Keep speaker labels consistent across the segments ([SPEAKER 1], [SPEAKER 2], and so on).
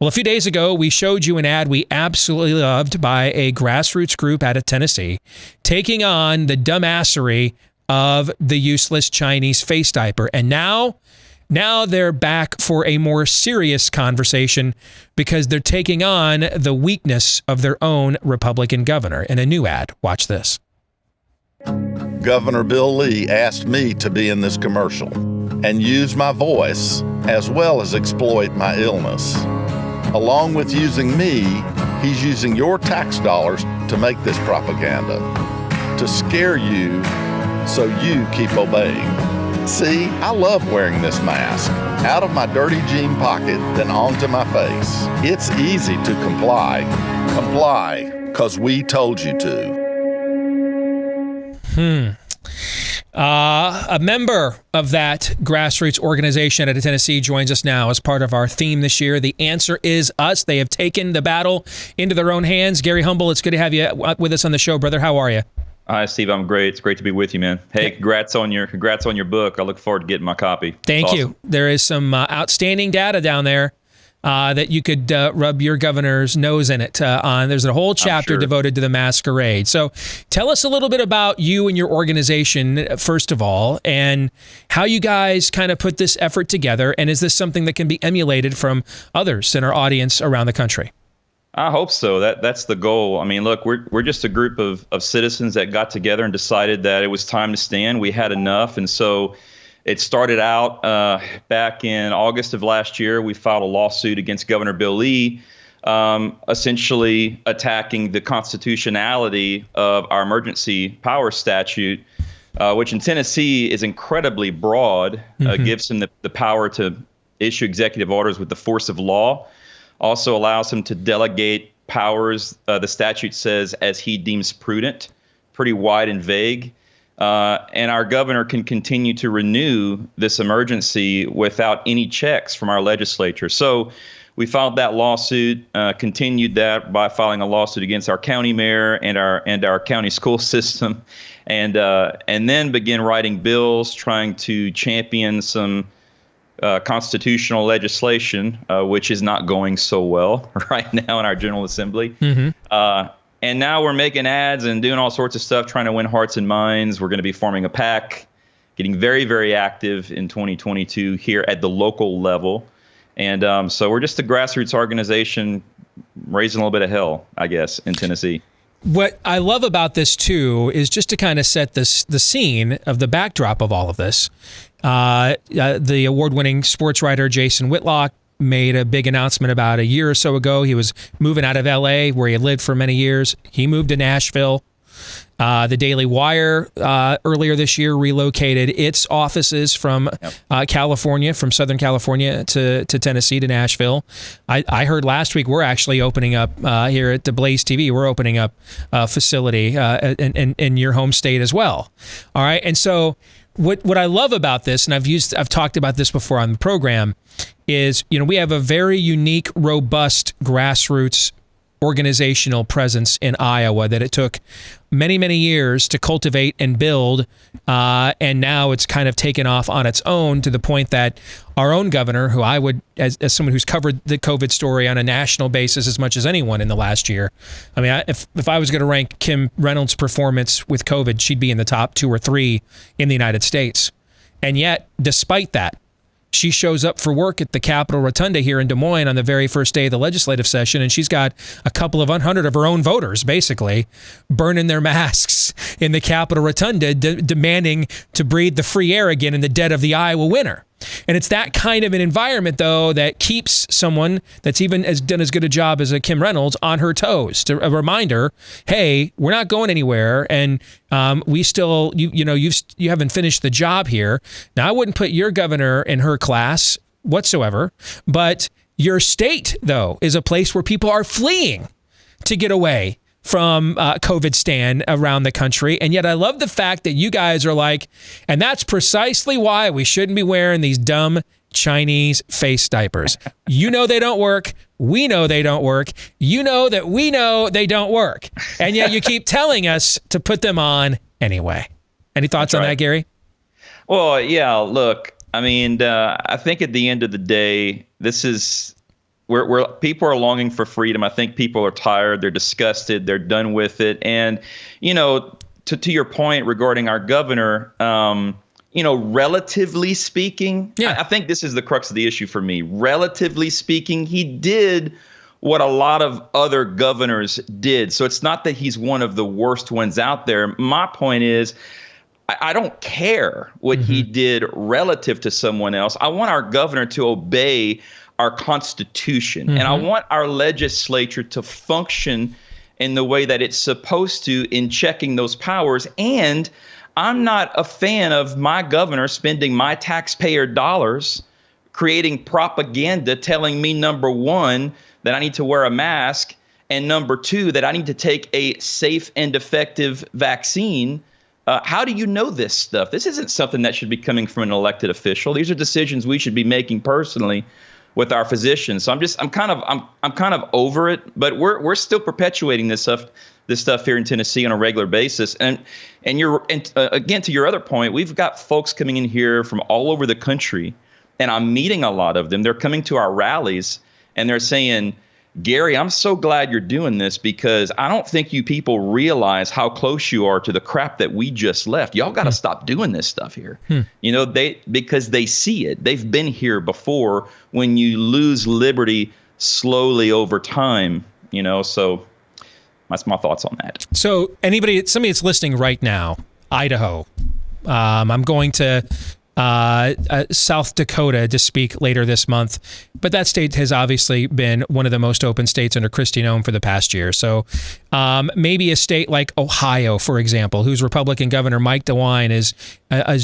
[SPEAKER 1] Well, a few days ago, we showed you an ad we absolutely loved by a grassroots group out of Tennessee, taking on the dumbassery of the useless Chinese face diaper. And now they're back for a more serious conversation because they're taking on the weakness of their own Republican governor in a new ad. Watch this.
[SPEAKER 2] Governor Bill Lee asked me to be in this commercial and use my voice as well as exploit my illness. Along with using me, he's using your tax dollars to make this propaganda, to scare you so you keep obeying. See, I love wearing this mask, out of my dirty jean pocket, then onto my face. It's easy to comply. Comply, because we told you to.
[SPEAKER 1] A member of that grassroots organization out of Tennessee joins us now as part of our theme this year. The answer is us. They have taken the battle into their own hands. Gary Humble, it's good to have you with us on the show, brother. How are you?
[SPEAKER 3] Hi, Steve. I'm great. It's great to be with you, man. Hey, congrats on your book. I look forward to getting my copy.
[SPEAKER 1] Thank you. There is some outstanding data down there that you could rub your governor's nose in it there's a whole chapter devoted to the masquerade. So tell us a little bit about you and your organization, first of all, and how you guys kind of put this effort together. And is this something that can be emulated from others in our audience around the country?
[SPEAKER 3] I hope so. That's the goal. I mean, look, we're just a group of citizens that got together and decided that it was time to stand. We had enough. And so it started out back in August of last year. We filed a lawsuit against Governor Bill Lee, essentially attacking the constitutionality of our emergency power statute, which in Tennessee is incredibly broad, gives him the power to issue executive orders with the force of law. Also allows him to delegate powers, the statute says, as he deems prudent, pretty wide and vague. And our governor can continue to renew this emergency without any checks from our legislature. So we filed that lawsuit, continued that by filing a lawsuit against our county mayor and our county school system, and then began writing bills trying to champion some constitutional legislation, which is not going so well right now in our General Assembly. And now we're making ads and doing all sorts of stuff, trying to win hearts and minds. We're going to be forming a PAC, getting very, very active in 2022 here at the local level. And so we're just a grassroots organization raising a little bit of hell, I guess, in Tennessee.
[SPEAKER 1] What I love about this, too, is just to kind of set the scene of the backdrop of all of this. The award-winning sports writer Jason Whitlock made a big announcement about a year or so ago. He was moving out of L.A., where he had lived for many years. He moved to Nashville. The Daily Wire earlier this year relocated its offices from California, from Southern California to Tennessee, to Nashville. I heard last week we're actually opening up here at the Blaze TV. We're opening up a facility in your home state as well. All right, and so what I love about this, and I've talked about this before on the program, is we have a very unique, robust grassroots organizational presence in Iowa that it took many, many years to cultivate and build, and now it's kind of taken off on its own to the point that our own governor, who I would, as someone who's covered the COVID story on a national basis as much as anyone in the last year, I mean, if I was going to rank Kim Reynolds' performance with COVID, she'd be in the top 2 or 3 in the United States. And yet, despite that, she shows up for work at the Capitol Rotunda here in Des Moines on the very first day of the legislative session, and she's got a couple of 100 of her own voters, basically, burning their masks in the Capitol Rotunda, demanding to breathe the free air again in the dead of the Iowa winter. And it's that kind of an environment, though, that keeps someone that's even done as good a job as a Kim Reynolds on her toes. To a reminder, hey, we're not going anywhere, and we still, you haven't finished the job here. Now, I wouldn't put your governor in her class whatsoever, but your state, though, is a place where people are fleeing to get away from COVID stand around the country. And yet I love the fact that you guys are like, and that's precisely why we shouldn't be wearing these dumb Chinese face diapers. You know they don't work. We know they don't work. You know that we know they don't work. And yet you keep telling us to put them on anyway. Any thoughts on that, Gary?
[SPEAKER 3] Well, yeah, look, I mean, I think at the end of the day, We're people are longing for freedom. I think people are tired. They're disgusted. They're done with it. And, to your point regarding our governor, relatively speaking, I think this is the crux of the issue for me. Relatively speaking, he did what a lot of other governors did. So it's not that he's one of the worst ones out there. My point is, I don't care what he did relative to someone else. I want our governor to obey our Constitution. And I want our legislature to function in the way that it's supposed to in checking those powers. And I'm not a fan of my governor spending my taxpayer dollars creating propaganda telling me, number one, that I need to wear a mask, and number two, that I need to take a safe and effective vaccine. How do you know this stuff? This isn't something that should be coming from an elected official. These are decisions we should be making personally with our physicians. So I'm kind of over it, but we're still perpetuating this stuff here in Tennessee on a regular basis. And again, to your other point, we've got folks coming in here from all over the country, and I'm meeting a lot of them. They're coming to our rallies and they're saying, Gary, I'm so glad you're doing this because I don't think you people realize how close you are to the crap that we just left. Y'all got to stop doing this stuff here. Because they see it. They've been here before when you lose liberty slowly over time, so that's my thoughts on that.
[SPEAKER 1] So somebody that's listening right now, Idaho, I'm going to South Dakota to speak later this month, but that state has obviously been one of the most open states under Kristi Noem for the past year. So maybe a state like Ohio, for example, whose Republican governor Mike DeWine is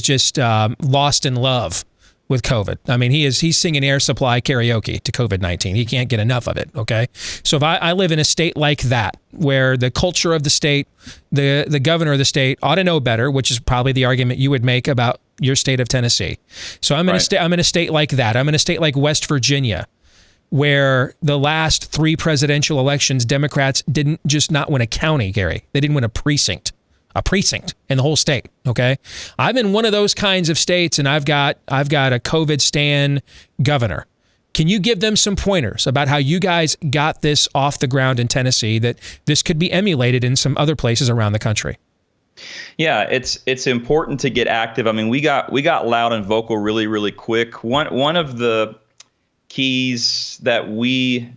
[SPEAKER 1] just lost in love with COVID. I mean, he's singing Air Supply karaoke to COVID-19. He can't get enough of it. Okay, so if I live in a state like that, where the culture of the state, the governor of the state ought to know better, which is probably the argument you would make about your state of Tennessee. So I'm in a state like that. I'm in a state like West Virginia, where the last 3 presidential elections, Democrats didn't just not win a county, Gary. They didn't win a precinct in the whole state. Okay. I'm in one of those kinds of states, and I've got a COVID stan governor. Can you give them some pointers about how you guys got this off the ground in Tennessee, that this could be emulated in some other places around the country?
[SPEAKER 3] Yeah, it's important to get active. I mean, we got loud and vocal really, really quick. One of the keys that we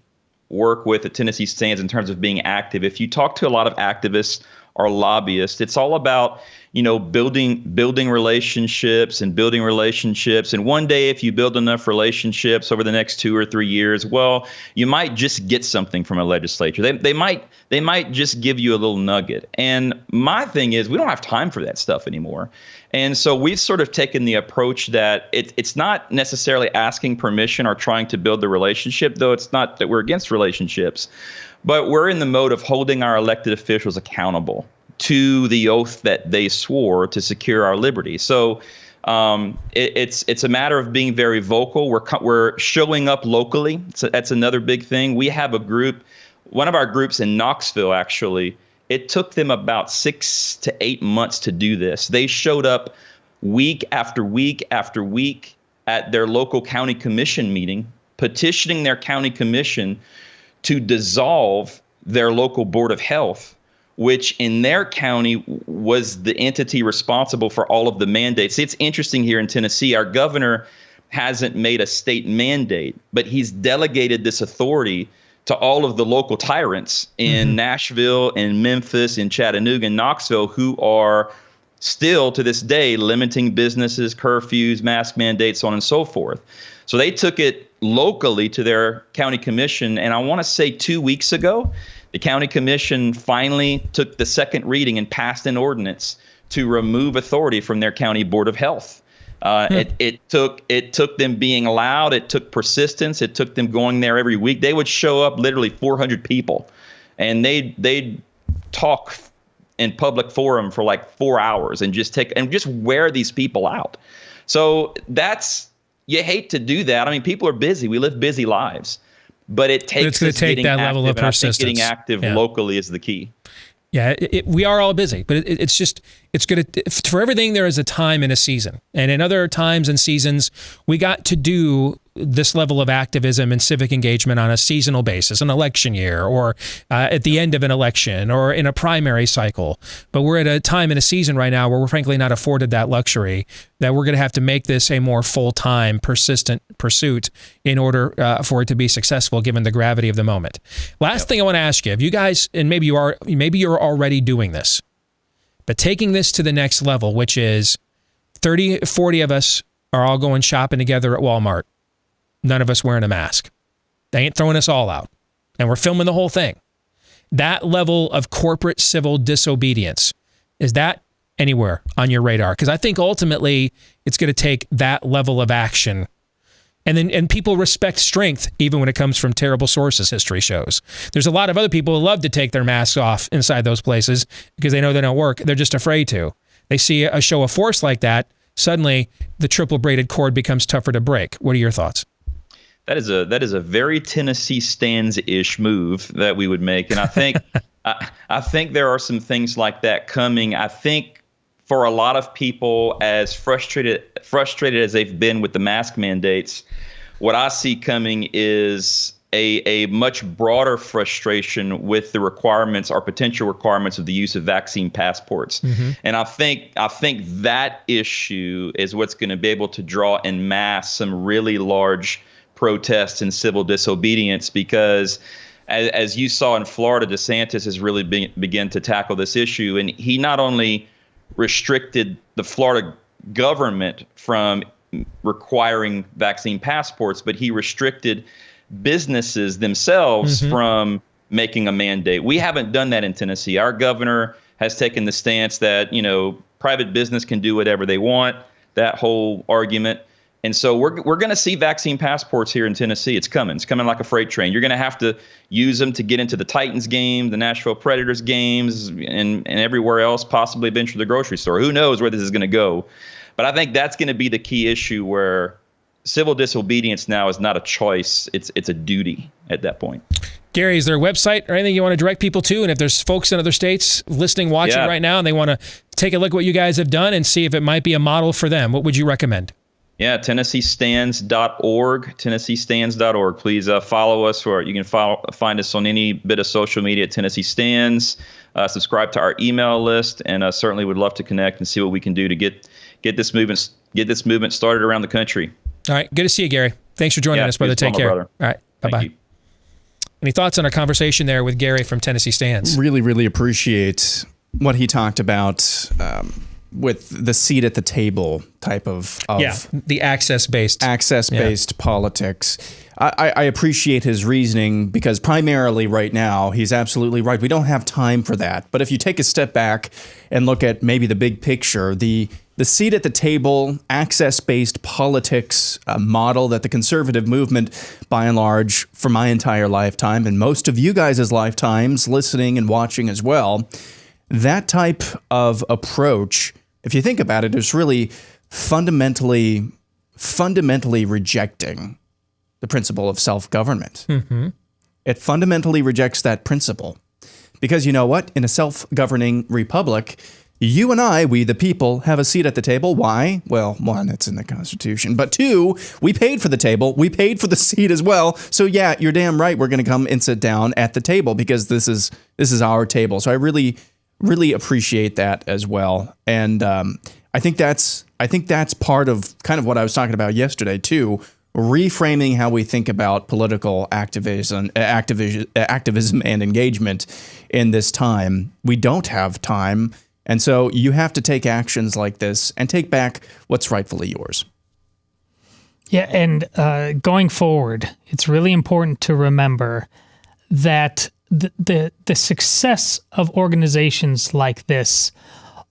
[SPEAKER 3] work with at Tennessee Stands in terms of being active, if you talk to a lot of activists or lobbyists, it's all about, building relationships and building relationships. And one day, if you build enough relationships over the next 2 or 3 years, well, you might just get something from a legislature. They might just give you a little nugget. And my thing is, we don't have time for that stuff anymore. And so we've sort of taken the approach that it's not necessarily asking permission or trying to build the relationship, though it's not that we're against relationships, but we're in the mode of holding our elected officials accountable to the oath that they swore to secure our liberty. So it's a matter of being very vocal. We're showing up locally. So that's another big thing. We have a group, one of our groups in Knoxville, actually. It took them about 6 to 8 months to do this. They showed up week after week after week at their local county commission meeting, petitioning their county commission to dissolve their local board of health, which in their county was the entity responsible for all of the mandates. It's interesting here in Tennessee, our governor hasn't made a state mandate, but he's delegated this authority to all of the local tyrants in Nashville and Memphis and Chattanooga and Knoxville, who are still to this day limiting businesses, curfews, mask mandates, so on and so forth. So they took it locally to their county commission. And I want to say 2 weeks ago, the county commission finally took the second reading and passed an ordinance to remove authority from their county board of health. It took them being loud. It took persistence. It took them going there every week. They would show up literally 400 people, and they'd talk in public forum for like 4 hours and just wear these people out. So you hate to do that. I mean, people are busy. We live busy lives. But it takes us getting that level of persistence. Getting active locally is the key.
[SPEAKER 1] Yeah, we are all busy, but it's going to, for everything there is a time and a season. And in other times and seasons, we got to do this level of activism and civic engagement on a seasonal basis, an election year, or at the end of an election, or in a primary cycle. But we're at a time in a season right now where we're frankly not afforded that luxury, that we're going to have to make this a more full-time, persistent pursuit in order for it to be successful, given the gravity of the moment. Last thing I want to ask you, if you guys, and maybe you're already doing this, but taking this to the next level, which is 30, 40 of us are all going shopping together at Walmart. None of us wearing a mask. They ain't throwing us all out. And we're filming the whole thing. That level of corporate civil disobedience, is that anywhere on your radar? Because I think ultimately it's going to take that level of action. And people respect strength even when it comes from terrible sources, history shows. There's a lot of other people who love to take their masks off inside those places because they know they don't work. They're just afraid to. They see a show of force like that, suddenly the triple braided cord becomes tougher to break. What are your thoughts?
[SPEAKER 3] That is a very Tennessee Stands-ish move that we would make. And I think I think there are some things like that coming. I think for a lot of people, as frustrated as they've been with the mask mandates, what I see coming is a much broader frustration with the requirements or potential requirements of the use of vaccine passports. Mm-hmm. And I think that issue is what's going to be able to draw en masse some really large protests and civil disobedience, because as you saw in Florida, DeSantis has really begun to tackle this issue. And he not only restricted the Florida government from requiring vaccine passports, but he restricted businesses themselves from making a mandate. We haven't done that in Tennessee. Our governor has taken the stance that, private business can do whatever they want, that whole argument. And so we're going to see vaccine passports here in Tennessee. It's coming. It's coming like a freight train. You're going to have to use them to get into the Titans game, the Nashville Predators games, and everywhere else, possibly eventually the grocery store. Who knows where this is going to go? But I think that's going to be the key issue, where civil disobedience now is not a choice. It's a duty at that point.
[SPEAKER 1] Gary, is there a website or anything you want to direct people to? And if there's folks in other states listening, watching right now, and they want to take a look at what you guys have done and see if it might be a model for them, what would you recommend?
[SPEAKER 3] Yeah, TennesseeStands.org, TennesseeStands.org. Please follow us, or you can find us on any bit of social media at Tennessee Stands. Subscribe to our email list, and certainly would love to connect and see what we can do to get this movement started around the country. All right, good to see you, Gary. Thanks for joining us, brother. Take care. Brother. All right, bye-bye. Any thoughts on our conversation there with Gary from Tennessee Stands?
[SPEAKER 4] Really, really appreciate what he talked about with the seat at the table type of
[SPEAKER 1] the access-based
[SPEAKER 4] politics. I appreciate his reasoning, because primarily right now, he's absolutely right. We don't have time for that. But if you take a step back and look at maybe the big picture, the seat at the table, access-based politics model that the conservative movement, by and large, for my entire lifetime, and most of you guys' lifetimes, listening and watching as well, that type of approach, if you think about it, is really fundamentally rejecting the principle of self-government. Mm-hmm. It fundamentally rejects that principle. Because you know what? In a self-governing republic, you and I, we the people, have a seat at the table. Why? Well, one, it's in the Constitution. But two, we paid for the table. We paid for the seat as well. So yeah, you're damn right. We're going to come and sit down at the table, because this is our table. So I really appreciate that as well. And I think that's part of kind of what I was talking about yesterday too. Reframing how we think about political activism and engagement in this time. We don't have time. And so you have to take actions like this and take back what's rightfully yours.
[SPEAKER 5] Yeah, and going forward, it's really important to remember that the success of organizations like this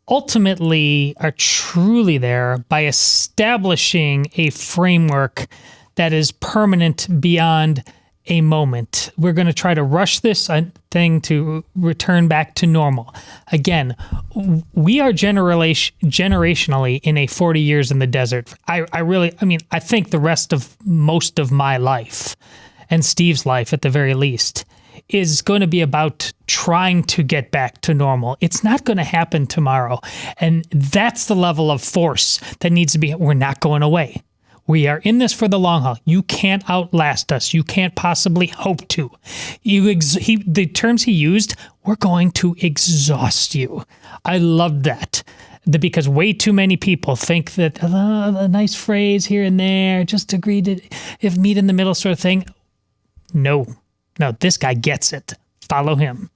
[SPEAKER 5] ultimately are truly there by establishing a framework that is permanent beyond a moment. We're going to try to rush this thing to return back to normal. Again, we are generationally in a 40 years in the desert. I think the rest of most of my life, and Steve's life at the very least, is going to be about trying to get back to normal. It's not going to happen tomorrow. And that's the level of force that needs to be. We're not going away. We are in this for the long haul. You can't outlast us. You can't possibly hope to. The terms he used, we're going to exhaust you. I loved that. Because way too many people think that a nice phrase here and there, just agree to if meet in the middle sort of thing. No, this guy gets it. Follow him.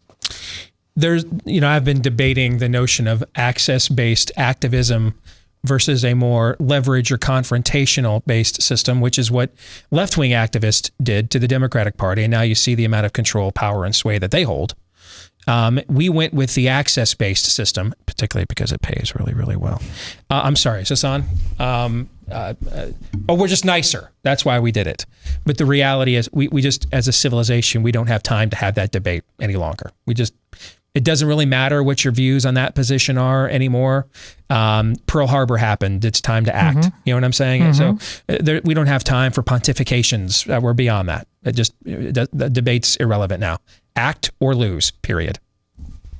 [SPEAKER 1] There's, I've been debating the notion of access-based activism versus a more leverage or confrontational-based system, which is what left-wing activists did to the Democratic Party. And now you see the amount of control, power, and sway that they hold. We went with the access-based system, particularly because it pays really, really well. I'm sorry, is this on? We're just nicer. That's why we did it. But the reality is we just, as a civilization, we don't have time to have that debate any longer. It doesn't really matter what your views on that position are anymore. Pearl Harbor happened. It's time to act. You know what I'm saying? So we don't have time for pontifications. We're beyond that. The debate's irrelevant now. Act or lose, period.